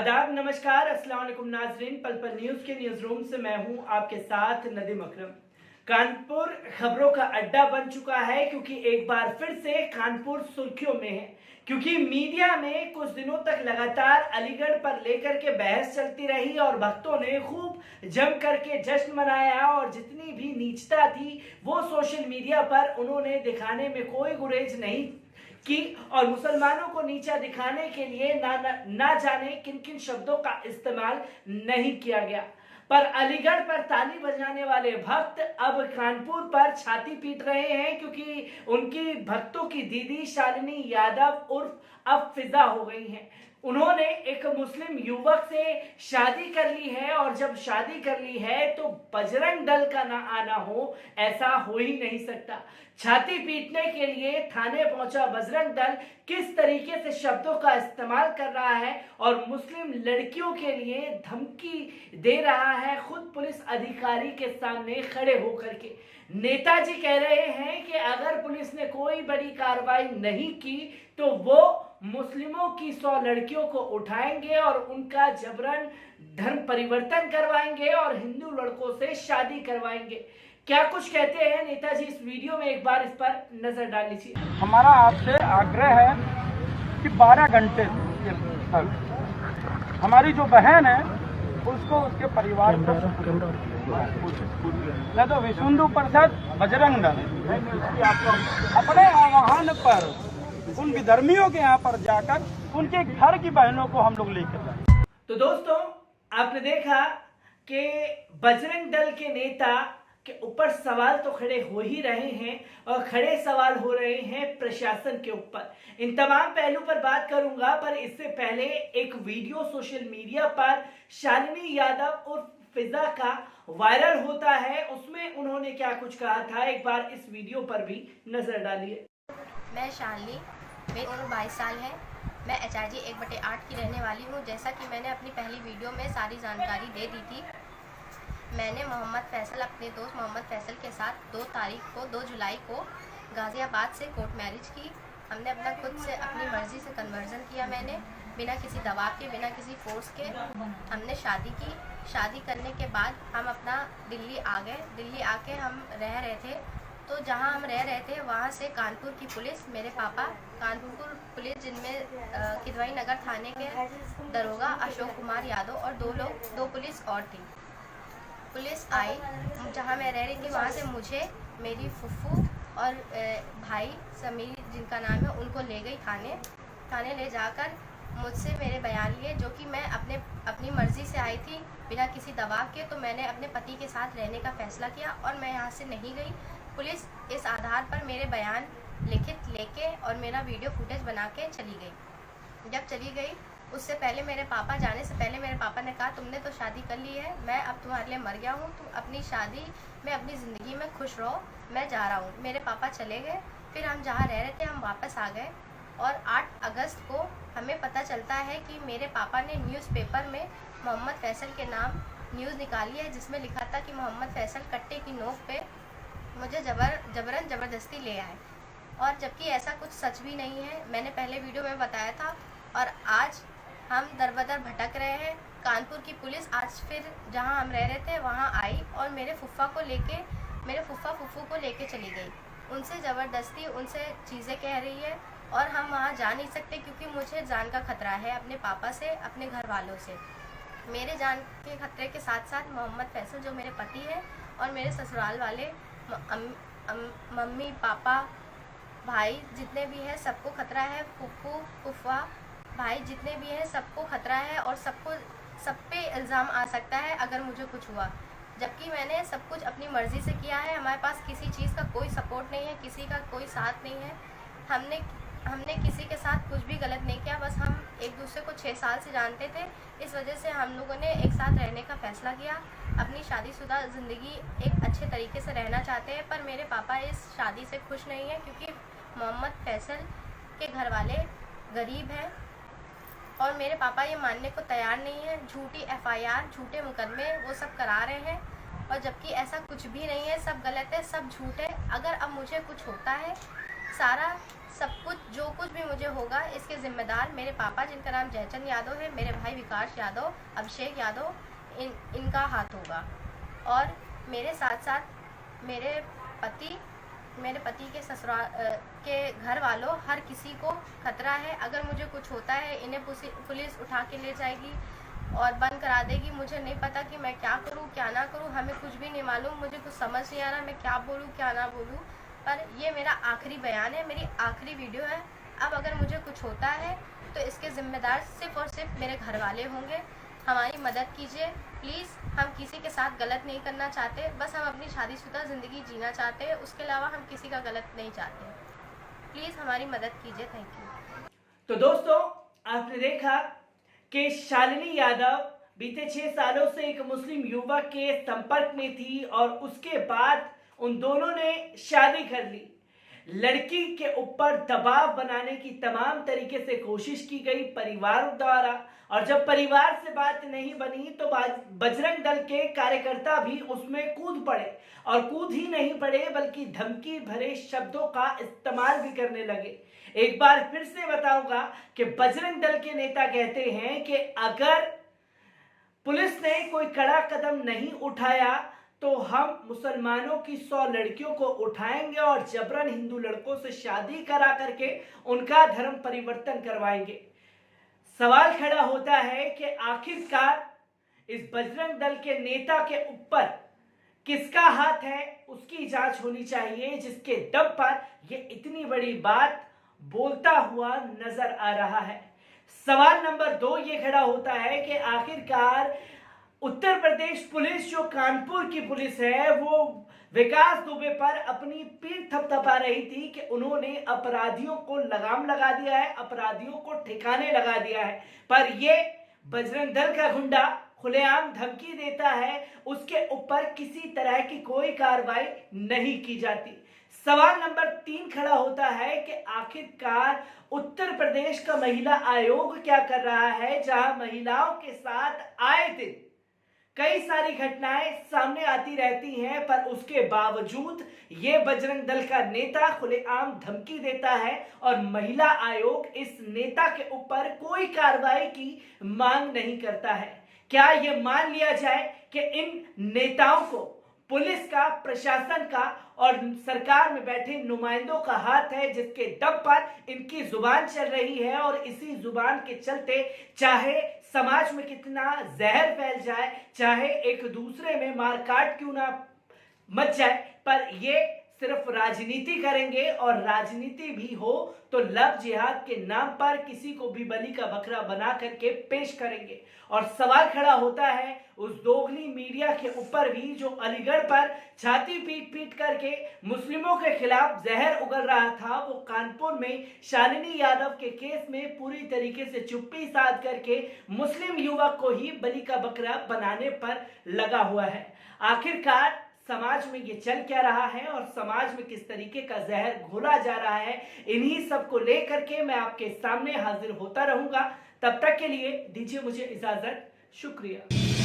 आदाब, नमस्कार, अस्सलाम वालेकुम नाजरीन। पल पल न्यूज़ के न्यूज़ रूम से मैं हूं आपके साथ नदीम अकरम। कानपुर खबरों का अड्डा बन चुका है क्योंकि एक बार फिर से कानपुर सुर्खियों में है, क्योंकि मीडिया में कुछ दिनों तक लगातार अलीगढ़ पर लेकर के बहस चलती रही और भक्तों ने खूब जम करके जश्न मनाया और जितनी भी नीचता थी वो सोशल मीडिया पर उन्होंने दिखाने में कोई गुरेज नहीं की और मुसलमानों को नीचा दिखाने के लिए ना जाने किन किन शब्दों का इस्तेमाल नहीं किया गया। पर अलीगढ़ पर ताली बजाने वाले भक्त अब कानपुर पर छाती पीट रहे हैं क्योंकि उनकी भक्तों की दीदी शालिनी यादव उर्फ अब फिजा हो गई हैं। उन्होंने एक मुस्लिम युवक से शादी कर ली है और जब शादी कर ली है तो बजरंग दल का ना आना हो, ऐसा हो ही नहीं सकता। छाती पीटने के लिए थाने पहुंचा बजरंग दल किस तरीके से शब्दों का इस्तेमाल कर रहा है और मुस्लिम लड़कियों के लिए धमकी दे रहा है खुद पुलिस अधिकारी के सामने खड़े होकर के। नेताजी कह रहे हैं कि अगर पुलिस ने कोई बड़ी कार्रवाई नहीं की तो वो मुस्लिमों की 100 लड़कियों को उठाएंगे और उनका जबरन धर्म परिवर्तन करवाएंगे और हिंदू लड़कों से शादी करवाएंगे। क्या कुछ कहते हैं नेताजी इस वीडियो में, एक बार इस पर नजर डाल लीजिए। हमारा आपसे आग्रह है कि 12 घंटे तक हमारी जो बहन है उसको उसके परिवार को न तो विश्व हिंदू परिषद बजरंग दल अपने आह्वान पर उन विधर्मियों के यहाँ पर जाकर उनके घर की बहनों को हम लोग लेकर जाए। तो दोस्तों, आपने देखा कि बजरंग दल के नेता के ऊपर सवाल तो खड़े हो ही रहे हैं और खड़े सवाल हो रहे हैं प्रशासन के ऊपर। इन तमाम पहलू पर बात करूंगा, पर इससे पहले एक वीडियो सोशल मीडिया पर शालिनी यादव और फिजा का वायरल होता है, उसमें उन्होंने क्या कुछ कहा था, एक बार इस वीडियो पर भी नजर डालिए। मैं शालिनी, मेरी उम्र 22 साल है। मैं HRG 1/8 की रहने वाली हूँ। जैसा कि मैंने अपनी पहली वीडियो में सारी जानकारी दे दी थी, मैंने मोहम्मद फैसल, अपने दोस्त मोहम्मद फैसल के साथ 2 तारीख को 2 जुलाई को गाज़ियाबाद से कोर्ट मैरिज की। हमने अपना खुद से अपनी मर्ज़ी से कन्वर्जन किया। मैंने बिना किसी दबाव के, बिना किसी फोर्स के हमने शादी की। शादी करने के बाद हम अपना दिल्ली आ गए। दिल्ली आके हम रह रहे थे, तो जहाँ हम रह रहे थे वहाँ से कानपुर की पुलिस, मेरे पापा, कानपुर पुलिस जिनमें किदवाई नगर थाने के दरोगा अशोक कुमार यादव और 2 पुलिस और थी। पुलिस आई जहाँ मैं रह रही थी, वहाँ से मुझे, मेरी फुफ्फू और भाई समीर जिनका नाम है, उनको ले गई थाने ले जाकर मुझसे मेरे बयान लिए, जो कि मैं अपनी मर्ज़ी से आई थी बिना किसी दबाव के। तो मैंने अपने पति के साथ रहने का फ़ैसला किया और मैं यहाँ से नहीं गई। पुलिस इस आधार पर मेरे बयान लिखित लेके और मेरा वीडियो फुटेज बना के चली गई। जब चली गई, उससे पहले मेरे पापा जाने से पहले मेरे पापा ने कहा, तुमने तो शादी कर ली है, मैं अब तुम्हारे लिए मर गया हूँ, तुम अपनी शादी में, अपनी ज़िंदगी में खुश रहो, मैं जा रहा हूँ। मेरे पापा चले गए। फिर हम जहाँ रह रहे थे हम वापस आ गए और 8 अगस्त को हमें पता चलता है कि मेरे पापा ने न्यूज़पेपर में मोहम्मद फैसल के नाम न्यूज़ निकाली है, जिसमें लिखा था कि मोहम्मद फैसल कट्टे की नोक पे मुझे जबरन ज़बरदस्ती ले आए, और जबकि ऐसा कुछ सच भी नहीं है। मैंने पहले वीडियो में बताया था और आज हम दर-बदर भटक रहे हैं। कानपुर की पुलिस आज फिर जहां हम रह रहे थे वहां आई और मेरे फुफ्फा फुफ्फू को लेके चली गई। उनसे ज़बरदस्ती उनसे चीज़ें कह रही है और हम वहां जा नहीं सकते क्योंकि मुझे जान का खतरा है अपने पापा से, अपने घर वालों से। मेरे जान के खतरे के साथ साथ मोहम्मद फैसल जो मेरे पति है और मेरे ससुराल वाले मम्मी पापा भाई जितने भी हैं सबको खतरा है। फुफ्फू फुफ्फा भाई जितने भी हैं सबको खतरा है और सब पे इल्ज़ाम आ सकता है अगर मुझे कुछ हुआ, जबकि मैंने सब कुछ अपनी मर्ज़ी से किया है। हमारे पास किसी चीज़ का कोई सपोर्ट नहीं है, किसी का कोई साथ नहीं है। हमने किसी के साथ कुछ भी गलत नहीं किया, बस हम एक दूसरे को 6 साल से जानते थे। इस वजह से हम लोगों ने एक साथ रहने का फ़ैसला किया, अपनी शादीशुदा ज़िंदगी एक अच्छे तरीके से रहना चाहते हैं। पर मेरे पापा इस शादी से खुश नहीं हैं क्योंकि मोहम्मद फैसल के घर वाले गरीब हैं और मेरे पापा ये मानने को तैयार नहीं है। झूठी FIR, झूठे मुकदमे वो सब करा रहे हैं और जबकि ऐसा कुछ भी नहीं है, सब गलत है, सब झूठ है। अगर अब मुझे कुछ होता है, सब कुछ जो कुछ भी मुझे होगा इसके जिम्मेदार मेरे पापा, जिनका नाम जयचंद यादव है, मेरे भाई विकास यादव, अभिषेक यादव, इनका हाथ होगा। और मेरे साथ साथ मेरे पति के ससुराल के घर वालों, हर किसी को खतरा है। अगर मुझे कुछ होता है इन्हें पुलिस उठा के ले जाएगी और बंद करा देगी। मुझे नहीं पता कि मैं क्या करूं क्या ना करूं, हमें कुछ भी नहीं मालूम, मुझे कुछ समझ नहीं आ रहा मैं क्या बोलूं क्या ना बोलूं। पर ये मेरा आखिरी बयान है, मेरी आखिरी वीडियो है। अब अगर मुझे कुछ होता है तो इसके ज़िम्मेदार सिर्फ़ और सिर्फ मेरे घर वाले होंगे। हमारी मदद कीजिए प्लीज़। हम किसी के साथ गलत नहीं करना चाहते, बस हम अपनी शादीशुदा ज़िंदगी जीना चाहते हैं, उसके अलावा हम किसी का गलत नहीं चाहते। प्लीज़ हमारी मदद कीजिए। Thank you. तो दोस्तों, आपने देखा कि शालिनी यादव बीते 6 सालों से एक मुस्लिम युवक के संपर्क में थी और उसके बाद उन दोनों ने शादी कर ली। लड़की के ऊपर दबाव बनाने की तमाम तरीके से कोशिश की गई परिवार द्वारा, और जब परिवार से बात नहीं बनी तो बजरंग दल के कार्यकर्ता भी उसमें कूद पड़े, और कूद ही नहीं पड़े बल्कि धमकी भरे शब्दों का इस्तेमाल भी करने लगे। एक बार फिर से बताऊंगा कि बजरंग दल के नेता कहते हैं कि अगर पुलिस ने कोई कड़ा कदम नहीं उठाया तो हम मुसलमानों की 100 लड़कियों को उठाएंगे और जबरन हिंदू लड़कों से शादी करा करके उनका धर्म परिवर्तन करवाएंगे। सवाल खड़ा होता है कि आखिरकार इस बजरंग दल के नेता के ऊपर किसका हाथ है, उसकी जांच होनी चाहिए, जिसके दम पर ये इतनी बड़ी बात बोलता हुआ नजर आ रहा है। सवाल नंबर 2 ये खड़ा होता है कि आखिरकार उत्तर प्रदेश पुलिस, जो कानपुर की पुलिस है, वो विकास दुबे पर अपनी पीठ थपथपा रही थी कि उन्होंने अपराधियों को लगाम लगा दिया है, अपराधियों को ठिकाने लगा दिया है, पर ये बजरंग दल का गुंडा खुलेआम धमकी देता है, उसके ऊपर किसी तरह की कोई कार्रवाई नहीं की जाती। सवाल नंबर 3 खड़ा होता है कि आखिरकार उत्तर प्रदेश का महिला आयोग क्या कर रहा है, जहां महिलाओं के साथ आए दिन कई सारी घटनाएं सामने आती रहती हैं, पर उसके बावजूद ये बजरंग दल का नेता खुलेआम धमकी देता है और महिला आयोग इस नेता के ऊपर कोई कार्रवाई की मांग नहीं करता है। क्या ये मान लिया जाए कि इन नेताओं को पुलिस का, प्रशासन का और सरकार में बैठे नुमाइंदों का हाथ है, जिसके दम पर इनकी जुबान चल रही है, और इसी जुबान के चलते चाहे समाज में कितना जहर फैल जाए, चाहे एक दूसरे में मारकाट क्यों ना मच जाए, पर ये सिर्फ राजनीति करेंगे, और राजनीति भी हो तो लव जिहाद के नाम पर किसी को भी बलि का बकरा बना करके पेश करेंगे। और सवाल खड़ा होता है उस दोगली मीडिया के ऊपर भी, जो अलीगढ़ पर छाती पीट पीट करके मुस्लिमों के खिलाफ जहर उगल रहा था, वो कानपुर में शालिनी यादव के केस में पूरी तरीके से चुप्पी साध करके मुस्लिम युवक को ही बलि का बकरा बनाने पर लगा हुआ है। आखिरकार समाज में ये चल क्या रहा है और समाज में किस तरीके का जहर घोला जा रहा है, इन्हीं सब को लेकर के मैं आपके सामने हाजिर होता रहूंगा। तब तक के लिए दीजिए मुझे इजाजत। शुक्रिया।